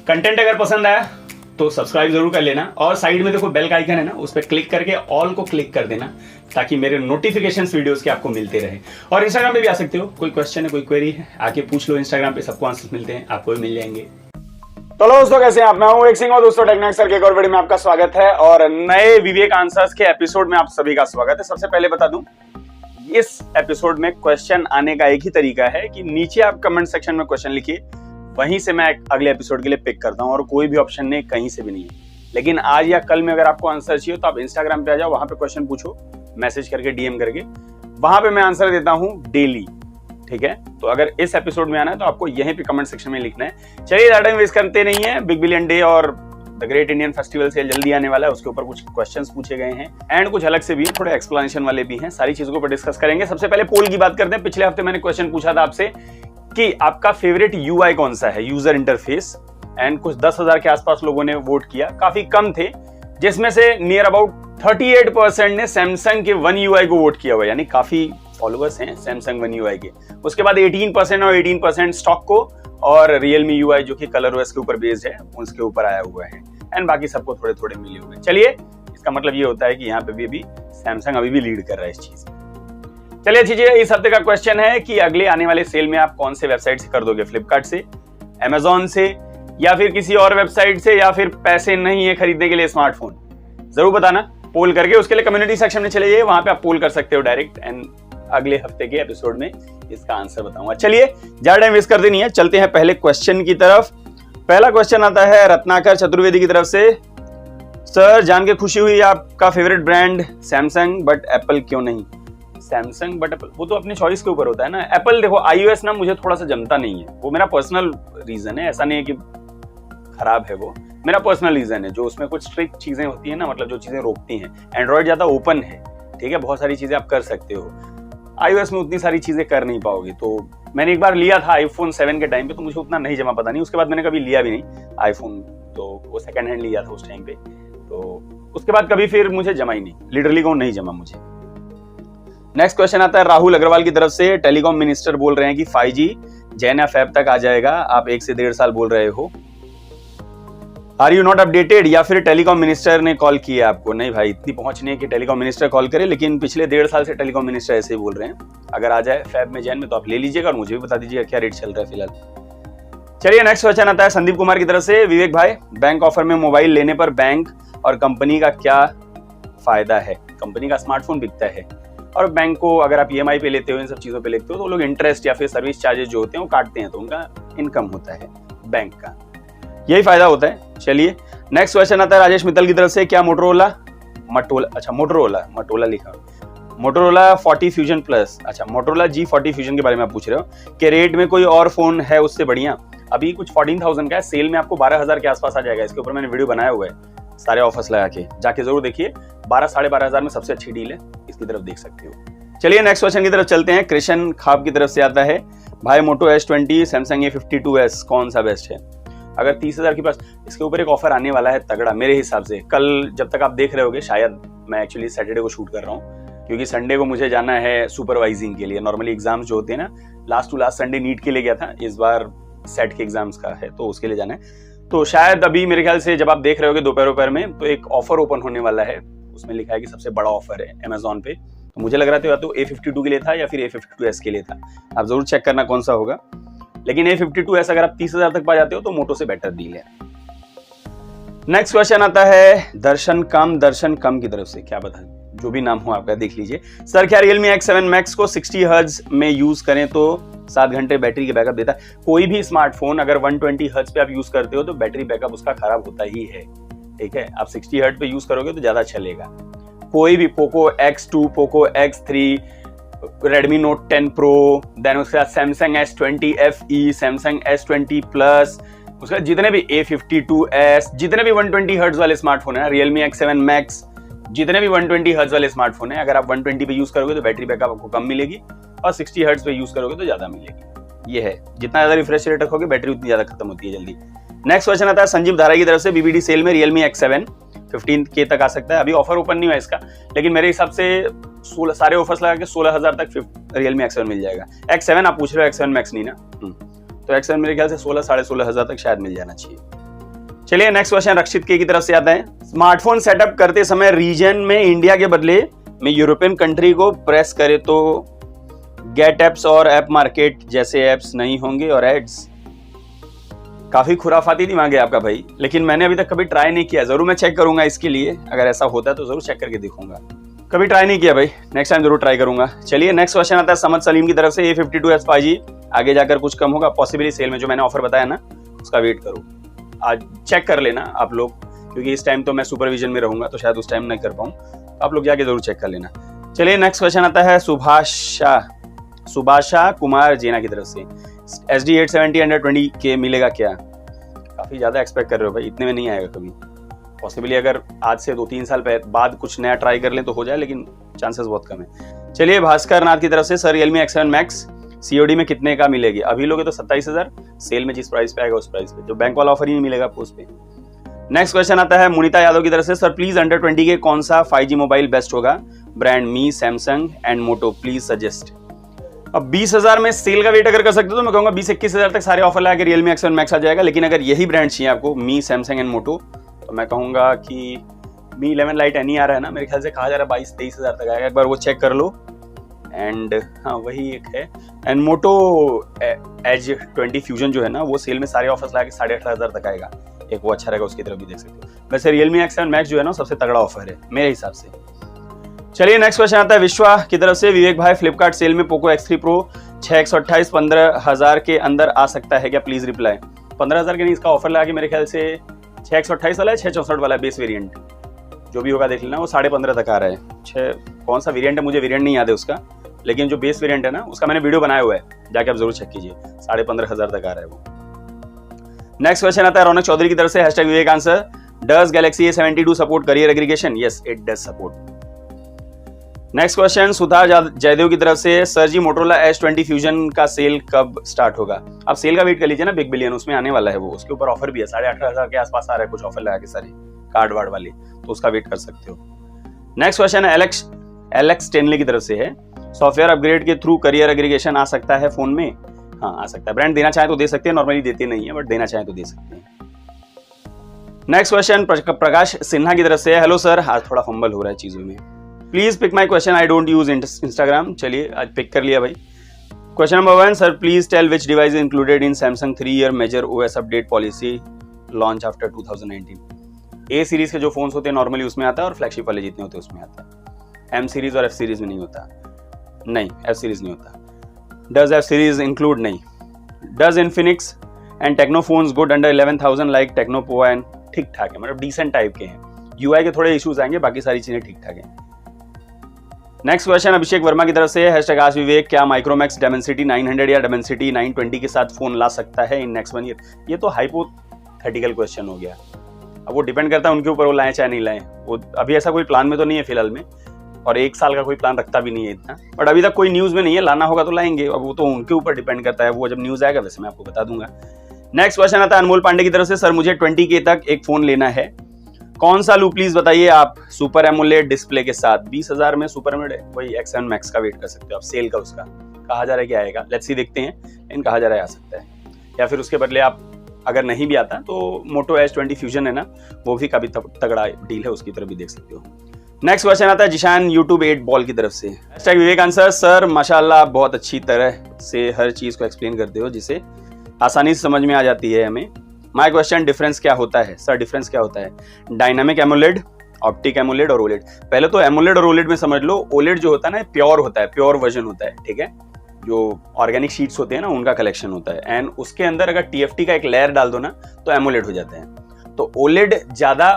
Content अगर पसंद आया तो सब्सक्राइब जरूर कर लेना और साइड में देखो बेल का आइकन है ना, उस पर क्लिक करके ऑल को क्लिक कर देना ताकि मेरे नोटिफिकेशंस वीडियोस के आपको मिलते रहे। और इंस्टाग्राम पे भी आ सकते हो, कोई क्वेश्चन है कोई क्वेरी है आके पूछ लो, इंस्टाग्राम पे सबको आंसर मिलते हैं, आपको भी मिल जाएंगे। तो दोस्तों कैसे हैं आप? मैं हूं एक सिंह और दोस्तों टेक्निक सर के एक और वीडियो में आपका स्वागत है और नए विवेक आंसर्स के एपिसोड में आप सभी का स्वागत है। सबसे पहले बता दूं, इस एपिसोड में क्वेश्चन आने का एक ही तरीका है कि नीचे आप कमेंट सेक्शन में क्वेश्चन लिखिए, वहीं से मैं अगले एपिसोड के लिए पिक करता हूं और कोई भी ऑप्शन नहीं, कहीं से भी नहीं है। लेकिन आज या कल में अगर आपको आंसर चाहिए तो आप इंस्टाग्राम पे आ जाओ, वहां पे क्वेश्चन पूछो, मैसेज करके डीएम करके, वहां पे मैं आंसर देता हूं डेली। ठीक है, तो अगर इस एपिसोड में आना है तो आपको यहीं पे कमेंट सेक्शन में लिखना है। चलिए ज्यादा टाइम वेस्ट करते नहीं है, बिग बिलियन डे और the great Indian festival sale जल्दी आने वाला है, उसके ऊपर कुछ क्वेश्चंस पूछे गए हैं एंड कुछ अलग से भी थोड़े एक्सप्लेनेशन वाले भी हैं, सारी चीजों पर डिस्कस करेंगे। सबसे पहले पोल की बात करते हैं। पिछले हफ्ते मैंने क्वेश्चन पूछा था आपसे कि आपका फेवरेट यूआई कौन सा है, यूजर इंटरफेस, एंड कुछ 10,000 के आसपास लोगों ने वोट किया, काफी कम थे, जिसमें से नियर अबाउट 38% ने सैमसंग के वन यूआई को वोट किया हुआ, यानी काफी फॉलोअर्स हैं सैमसंग वन यूआई के। उसके बाद 18% और 18% स्टॉक को और रियलमी यूआई जो कि कलर ओएस के ऊपर बेस्ड है उसके ऊपर आया हुआ है, एंड बाकी सबको थोड़े थोड़े मिले हुए। चलिए, इसका मतलब ये होता है कि यहाँ पे भी सैमसंग अभी भी लीड कर रहा है इस चीज में। चलिए चीजें, इस हफ्ते का क्वेश्चन है कि अगले आने वाले सेल में आप कौन से वेबसाइट से कर दोगे, फ्लिपकार्ट से, अमेजॉन से, या फिर किसी और वेबसाइट से, या फिर पैसे नहीं है खरीदने के लिए स्मार्टफोन? जरूर बताना पोल करके। उसके लिए कम्युनिटी सेक्शन में चले जाइए, वहां पे आप पोल कर सकते हो डायरेक्ट, एंड अगले हफ्ते के एपिसोड में इसका आंसर बताऊंगा। चलिए ज्यादा टाइम वेस्ट करते नहीं है, चलते हैं पहले क्वेश्चन की तरफ। पहला क्वेश्चन आता है रत्नाकर चतुर्वेदी की तरफ से। सर, जान के खुशी हुई आपका favourite brand Samsung but Apple क्यों नहीं? सैमसंग बट एप्पल, वो तो अपने चॉइस के ऊपर होता है ना। एप्पल देखो, iOS ना मुझे थोड़ा सा जमता नहीं है, वो मेरा पर्सनल रीजन है, ऐसा नहीं है कि खराब है, वो मेरा पर्सनल रीजन है। जो उसमें कुछ स्ट्रिक्ट चीजें होती है ना, मतलब जो चीजें रोकती हैं। एंड्रॉइड ज्यादा ओपन है, ठीक है, बहुत सारी चीजें आप कर सकते हो, iOS में उतनी सारी चीजें कर नहीं पाओगे। तो मैंने एक बार लिया था आईफोन 7 के टाइम पे, तो मुझे उतना नहीं जमा, पता नहीं उसके बाद मैंने कभी लिया भी नहीं आईफोन, तो वो सेकंड हैंड लिया था उस टाइम पे, तो उसके बाद कभी फिर मुझे जमा ही नहीं, लिटरली कहूं नहीं जमा मुझे। नेक्स्ट क्वेश्चन आता है राहुल अग्रवाल की तरफ से। टेलीकॉम मिनिस्टर बोल रहे हैं कि 5G जैन या फैब तक आ जाएगा, आप 1 से 1.5 साल बोल रहे हो, आर यू नॉट अपडेटेड, या फिर टेलीकॉम मिनिस्टर ने कॉल किया आपको? नहीं भाई, इतनी पहुंच नहीं है कि टेलीकॉम मिनिस्टर कॉल करे, लेकिन पिछले 1.5 साल से टेलीकॉम मिनिस्टर ऐसे ही बोल रहे हैं। अगर आ जाए फैब में जैन में तो आप ले लीजिएगा और मुझे भी बता दीजिएगा क्या रेट चल रहा है फिलहाल। चलिए नेक्स्ट क्वेश्चन आता है संदीप कुमार की तरफ से। विवेक भाई, बैंक ऑफर में मोबाइल लेने पर बैंक और कंपनी का क्या फायदा है? कंपनी का स्मार्टफोन बिकता है और बैंक को अगर आप EMI पे लेते हो, इन सब चीजों पे लेते हो, तो लोग इंटरेस्ट या फिर सर्विस चार्जेस जो होते हैं वो काटते हैं, तो उनका इनकम होता है बैंक का, यही फायदा होता है। चलिए नेक्स्ट क्वेश्चन आता है राजेश मित्तल की तरफ से। क्या मोटोरोला लिखा, मोटोरोला 40 फ्यूजन प्लस, अच्छा मोटोरोला G40 फ्यूजन के बारे में आप पूछ रहे हो कि रेट में कोई और फोन है उससे बढ़िया? अभी कुछ 14,000 का है, सेल में आपको 12,000 के आसपास आ जाएगा। इसके ऊपर मैंने वीडियो बनाया हुआ है सारे ऑफर्स लगा के, जाके जरूर देखिए। 12,000-12,500 में सबसे अच्छी डील है, इसकी तरफ देख सकते हो। चलिए नेक्स्ट क्वेश्चन की तरफ चलते हैं। कृष्ण खाब की तरफ से आता है, भाई मोटो S20 सैमसंग A52s कौन सा बेस्ट है? अगर 30,000 के पास, इसके ऊपर एक ऑफर आने वाला है तगड़ा मेरे हिसाब से। कल जब तक आप देख रहे होगे, शायद मैं एक्चुअली सैटरडे को शूट कर रहा हूँ, क्योंकि संडे को मुझे जाना है सुपरवाइजिंग के लिए। नॉर्मली एग्जाम्स जो होते हैं ना, last to last Sunday NEET के लिए गया था, इस बार सेट के एग्जाम्स का है तो उसके लिए जाना है। तो शायद अभी मेरे ख्याल से जब आप देख रहे होगे दोपहर में, तो एक ऑफर ओपन होने वाला है, उसमें लिखा है कि सबसे बड़ा ऑफर है अमेजॉन पे। तो मुझे लग रहा था या तो A52 के लिए था या फिर A52s के लिए था, आप जरूर चेक करना कौन सा होगा। लेकिन A52s अगर आप 30,000 तक पा जाते हो तो मोटो से बेटर डील है। नेक्स्ट क्वेश्चन आता है दर्शन कम की तरफ से। क्या बताएं, जो भी नाम हो आपका, देख लीजिए। सर, क्या Realme X7 Max को 60 हर्ट्ज में यूज करें तो 7 घंटे बैटरी के बैकअप देता है? कोई भी स्मार्टफोन अगर 120 हर्ट्ज पे आप यूज करते हो तो बैटरी बैकअप उसका खराब होता ही है, ठीक है। आप 60 हर्ट्ज पे यूज करोगे तो ज्यादा चलेगा। कोई भी Poco X2, Poco X3, Redmi Note 10 Pro, then उसके बाद Samsung S20 FE, Samsung S20 Plus, उसके बाद जितने भी A52s, जितने भी 120 हर्ट्ज वाले स्मार्टफोन है, Realme X7 Max, जितने भी 120 हर्ट्ज वाले स्मार्टफोन है, अगर आप 120 पे यूज करोगे तो बैटरी बैकअप आपको कम मिलेगी और 60 हर्ट्ज पे यूज करोगे तो ज्यादा मिलेगी। ये है, जितना ज्यादा रिफ्रेश रेट रखोगे बैटरी उतनी ज्यादा खत्म होती है जल्दी। नेक्स्ट क्वेश्चन आता है संजीव धारा की तरफ से। BBD सेल में Realme X7 15K तक आ सकता है। अभी ऑफर ओपन नहीं हुआ इसका, लेकिन मेरे हिसाब से 16 सारे ऑफर्स लगा के 16,000 तक Realme X7 मिल जाएगा। X7 आप पूछ रहे हो, X7 Max नहीं ना? तो X7 मेरे ख्याल से 16 साढ़े 16,000 तक शायद मिल जाना चाहिए। चलिए नेक्स्ट क्वेश्चन रक्षित के की तरफ से आता है। स्मार्टफोन सेटअप करते समय रीजन में इंडिया के बदले में यूरोपियन कंट्री को प्रेस करे तो गेट एप्स और ऐप मार्केट जैसे एप्स नहीं होंगे और एड्स। काफी खुराफाती दिमाग है आपका भाई, लेकिन मैंने अभी तक कभी ट्राई नहीं किया। जरूर मैं चेक करूंगा इसके लिए, अगर ऐसा होता है तो जरूर चेक करके देखूंगा। कभी ट्राई नहीं किया भाई, नेक्स्ट टाइम जरूर ट्राई करूंगा। चलिए नेक्स्ट क्वेश्चन आता है समद सलीम की तरफ से। A52s 5G आगे जाकर कुछ कम होगा, पॉसिबली सेल में जो मैंने ऑफर बताया ना उसका वेट करो। आज चेक कर लेना आप लोग, क्योंकि इस टाइम तो मैं सुपरविजन में रहूंगा तो शायद उस टाइम नहीं कर पाऊं, तो आप लोग जाके जरूर चेक कर लेना। चलिए नेक्स्ट क्वेश्चन आता है सुभाषा कुमार जेना की तरफ से। SD 870 अंडर 20K मिलेगा क्या? काफी ज्यादा एक्सपेक्ट कर रहे हो भाई, इतने में नहीं आएगा कभी। पॉसिबली अगर आज से 2-3 साल बाद कुछ नया ट्राई कर लें तो हो जाए, लेकिन चांसेस बहुत कम है। चलिए भास्कर नाथ की तरफ से। Sir Realme X7 Max COD में कितने का मिलेगी? अभी लोगे तो 27,000, सेल में जिस प्राइस पे आएगा उस प्राइस पे, जो बैंक वाला ऑफर ही नहीं मिलेगा आपको उस पे। नेक्स्ट क्वेश्चन आता है मुनीता यादव की तरफ से। सर प्लीज अंडर 20K कौन सा 5G मोबाइल बेस्ट होगा? Brand Mi, Samsung and Moto, please suggest. अब 20,000 में सेल का वेट अगर कर सकते हो तो मैं कहूंगा 20-21,000 तक सारे ऑफर लगा के Realme X7 Max आ जाएगा। लेकिन अगर यही ब्रांड चाहिए आपको, मी, सैमसंग एंड मोटो, तो मैं कहूंगा कि मी 11 लाइट एनी आ रहा है ना, मेरे ख्याल से कहा जा रहा है 22-23,000 तक आएगा। एक बार वो चेक कर लो। एंड हाँ वही एक है। एंड मोटो एज 20 फ्यूजन जो है ना, वो सेल में सारे ऑफर्स लगा के 18,500 तक आएगा। एक वो अच्छा रहेगा, उसकी तरफ भी देख सकते हो। वैसे Realme X7 Max जो है ना सबसे तगड़ा ऑफर है मेरे हिसाब से। चलिए नेक्स्ट क्वेश्चन आता है विश्वा की तरफ से। विवेक भाई फ्लिपकार्ट सेल में पोको X3 Pro 6/128 15,000 के अंदर आ सकता है क्या? Please reply. 15,000 के नहीं, इसका ऑफर लगा के मेरे ख्याल से 6/128 वाला है, 6/64 वाला है बेस वेरिएंट, जो भी होगा देख लेना। वो 15.5 तक आ रहा है। कौन सा वेरिएंट है मुझे वेरिएंट नहीं याद है उसका, लेकिन जो बेस वेरिएंट है ना उसका मैंने वीडियो बनाया हुआ है, जाके आप जरूर चेक कीजिए। 15,500 तक आ रहा है वो। नेक्स्ट क्वेश्चन आता है रौनक चौधरी की तरफ से। #Vivek answer. Does Galaxy A72 support carrier aggregation? Yes it does support. Next question Sudha Jaydev की तरफ से। Sir ji Motorola S20 fusion का सेल कब स्टार्ट होगा? आप सेल का वेट कर लीजिए ना, बिग बिलियन उसमें आने वाला है वो, उसके ऊपर ऑफर भी है। 18,500 के आसपास आ रहा है कुछ ऑफर लगा के सारे कार्ड वार्ड वाले, तो उसका वेट कर सकते हो। नेक्स्ट क्वेश्चन है एलेक्स टेनले की तरफ से है। सॉफ्टवेयर अपग्रेड के थ्रू करियर एग्रीगेशन आ सकता है फोन में? हाँ आ सकता है, ब्रांड देना चाहे तो दे सकते हैं, नॉर्मली देते नहीं है बट देना चाहे तो दे सकते हैं। नेक्स्ट क्वेश्चन प्रकाश सिन्हा की तरफ से। हेलो सर, आज थोड़ा फंबल हो रहा है चीजों में, please pick my question, I don't use Instagram. चलिए आज पिक कर लिया भाई। Question number 1, sir please tell which device included in Samsung 3-year major OS update policy launch after 2019। A series के जो फोन्स होते हैं नॉर्मली उसमें आता है, और फ्लैगशिप वाले जितने होते हैं उसमें आता है। M सीरीज और F सीरीज में नहीं होता। नहीं, F सीरीज नहीं होता। Does F series include? नहीं। Does Infinix and Tecno phones good under 11,000 like Tecno Pova and? ठीक ठाक है, मतलब डिसेंट टाइप के हैं। UI के थोड़े इश्यूज आएंगे, बाकी सारी चीजें ठीक ठाक हैं। नेक्स्ट क्वेश्चन अभिषेक वर्मा की तरफ से। #आज विवेक, क्या माइक्रोमैक्स Dimensity 900 या Dimensity 920 के साथ फोन ला सकता है इन नेक्स्ट 1 ईयर? ये तो हाइपोथेटिकल क्वेश्चन हो गया, अब वो डिपेंड करता है उनके ऊपर, वो लाएं चाहे नहीं लाएं। वो अभी ऐसा कोई प्लान में तो नहीं है फिलहाल में, और 1 साल का कोई प्लान रखता भी नहीं है इतना, बट अभी तक कोई न्यूज में नहीं है। लाना होगा तो लाएंगे, अब वो तो उनके ऊपर डिपेंड करता है, वो जब न्यूज आएगा वैसे मैं आपको बता दूंगा। नेक्स्ट क्वेश्चन आता है अनमोल पांडे की तरफ से। सर मुझे 20K तक एक फोन लेना है, कौन सा लू प्लीज बताइए आप, सुपर एमोलेड डिस्प्ले के साथ। 20,000 में सुपर एमोलेड वही X7 Max का वेट कर सकते हो आप, सेल का उसका कहा जा रहा है कि आएगा, लेट्स सी देखते हैं, इन कहा जा रहा है आ सकता है। या फिर उसके बदले आप अगर नहीं भी आता तो मोटो S20 फ्यूजन है ना, वो भी काफी तगड़ा डील है, उसकी तरफ भी देख सकते हो। नेक्स्ट क्वेश्चन आता है जिशान YouTube 8 बॉल की तरफ से। विवेक आंसर। सर माशाल्लाह आप बहुत अच्छी तरह से हर चीज को एक्सप्लेन करते हो, जिसे आसानी से समझ में आ जाती है हमें। माय क्वेश्चन, डिफरेंस क्या होता है? सर डिफरेंस क्या होता है? डायनामिक एमोलेड, ऑप्टिक एमोलेड और ओलेड। पहले तो एमोलेड और ओलेड में समझ लो। ओलेड जो होता है ना प्योर होता है, प्योर वर्जन होता है, ठीक है, जो ऑर्गेनिक शीट्स होते हैं ना उनका कलेक्शन होता है, एंड उसके अंदर अगर TFT का एक लेयर डाल दो ना तो एमोलेड हो जाता है। तो ओलेड ज्यादा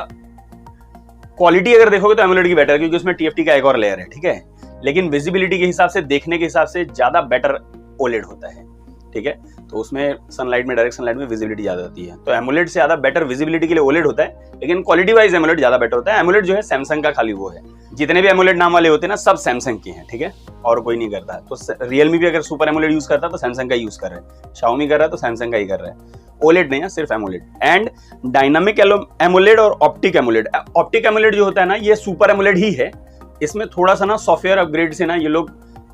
क्वालिटी अगर देखोगे तो एमोलेड की बेटर है, क्योंकि उसमें TFT का एक और लेयर है, ठीक है, लेकिन विजिबिलिटी के हिसाब से, देखने के हिसाब से ज्यादा बेटर ओलेड होता है, ठीक है। तो उसमें सनलाइट में, डायरेक्ट सनलाइट में विजिबिलिटी ज्यादा होती है, तो एमोलेड से ज्यादा बेटर विजिबिलिटी के लिए ओलेड होता है, लेकिन क्वालिटी वाइज एमोलेड ज्यादा बेटर होता है। एमोलेड जो है सैमसंग का खाली वो है, जितने भी एमोलेड नाम वाले होते हैं ना सब सैमसंग के हैं, ठीक है, और कोई नहीं करता है। तो रियलमी भी अगर सुपर एमोलेड यूज करता है तो सैमसंग का यूज कर रहा है, शाओमी कर रहा है तो सैमसंग का ही कर रहा है। ओलेड नहीं है, सिर्फ एमोलेड। एंड डायनामिक एमोलेड और ऑप्टिक एमोलेड। ऑप्टिक एमोलेड जो होता है ना ये सुपर एमोलेड ही है, इसमें थोड़ा सा ना सॉफ्टवेयर अपग्रेड से ना ये लोग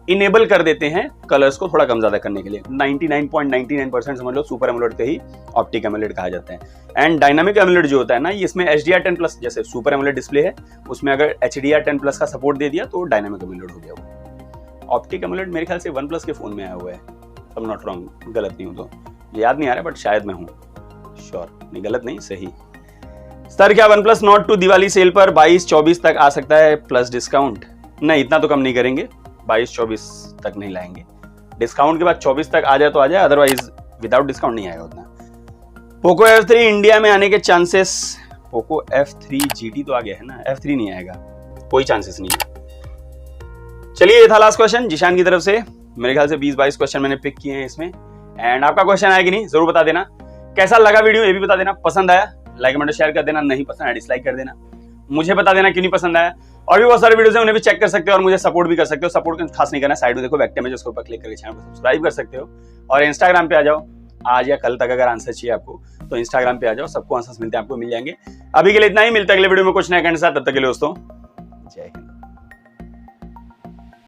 इनेबल कर देते हैं कलर्स को थोड़ा कम ज्यादा करने के लिए। 99.99% समझ लो सुपर एमोलेड को ही ऑप्टिक एमोलेड कहा जाता है। एंड डायनामिक एमोलेड जो होता है ना, इसमें HDR10+ जैसे सुपर एमोलेड डिस्प्ले है, उसमें अगर HDR10+ का सपोर्ट दे दिया तो डायनामिक एमोलेड हो गया वो। ऑप्टिक एमोलेड मेरे ख्याल से OnePlus के फोन में आया हुआ है, आई एम नॉट रॉन्ग, गलत नहीं हूं तो, याद नहीं आ रहा बट शायद मैं हूं श्योर, नहीं गलत नहीं सही। सर क्या OnePlus Nord 2 दिवाली सेल पर 22-24 तक आ सकता है प्लस डिस्काउंट? नहीं, इतना तो कम नहीं करेंगे, 22-24 तक नहीं लाएंगे। डिस्काउंट के बाद 24 तक आ जाए तो आ जाए, अदरवाइज विदाउट डिस्काउंट नहीं आएगा उतना। पोको F3 इंडिया में आने के चांसेस? पोको F3 GT तो आ गया है ना, F3 नहीं आएगा, कोई चांसेस नहीं है। चलिए ये था लास्ट क्वेश्चन जिशान की तरफ से। मेरे ख्याल से 20-22 क्वेश्चन मैंने पिक किए हैं इसमें। एंड आपका क्वेश्चन आया कि नहीं जरूर बता देना। कैसा लगा वीडियो ये भी बता देना, पसंद आया लाइक कमेंट शेयर कर देना, नहीं पसंद आया डिसलाइक कर देना, मुझे बता देना क्यों नहीं पसंद आया। और भी बहुत सारे वीडियोस हैं उन्हें भी चेक कर सकते हो और मुझे सपोर्ट भी कर सकते हो। सपोर्ट खास नहीं करना, साइड में देखो बैक इमेज, उसके ऊपर क्लिक करके चैनल को सब्सक्राइब कर सकते हो। और इंस्टाग्राम पे आ जाओ, आज या कल तक अगर आंसर चाहिए आपको तो इंस्टाग्राम पे आ जाओ, सबको आंसर्स मिलते हैं, आपको मिल जाएंगे। अभी के लिए इतना ही, मिलता है अगले वीडियो में कुछ नया करने के साथ, तब तक के लिए दोस्तों जय हिंद।